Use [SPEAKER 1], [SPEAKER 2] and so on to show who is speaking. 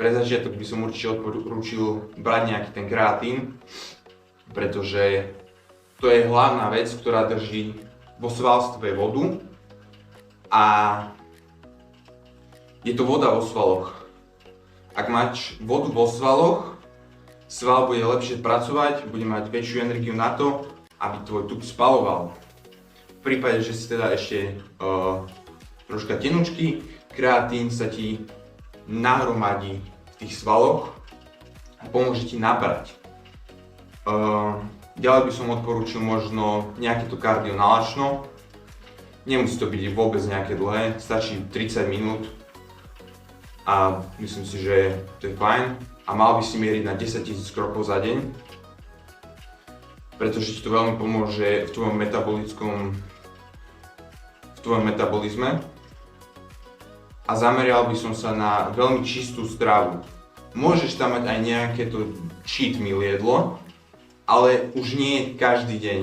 [SPEAKER 1] Pre začiatok by som určite odporúčil brať nejaký ten kreatín, pretože to je hlavná vec, ktorá drží vo svalstve vodu a je to voda vo svaloch. Ak máš vodu vo svaloch, sval bude lepšie pracovať, bude mať väčšiu energiu na to, aby tvoj tuk spaloval. V prípade, že si teda ešte troška tenučký, kreatín sa ti nahromadí v tých svaloch a pomôže ti nabrať. Ďalej by som odporúčil možno nejaké to kardio na lačno. Nemusí to byť vôbec nejaké dlhé, stačí 30 minút a myslím si, že to je fajn a mal by si mieriť na 10 000 krokov za deň, pretože ti to veľmi pomôže v tvojom metabolizme a zamerial by som sa na veľmi čistú stravu. Môžeš tam mať aj nejaké to cheat meal jedlo, ale už nie každý deň.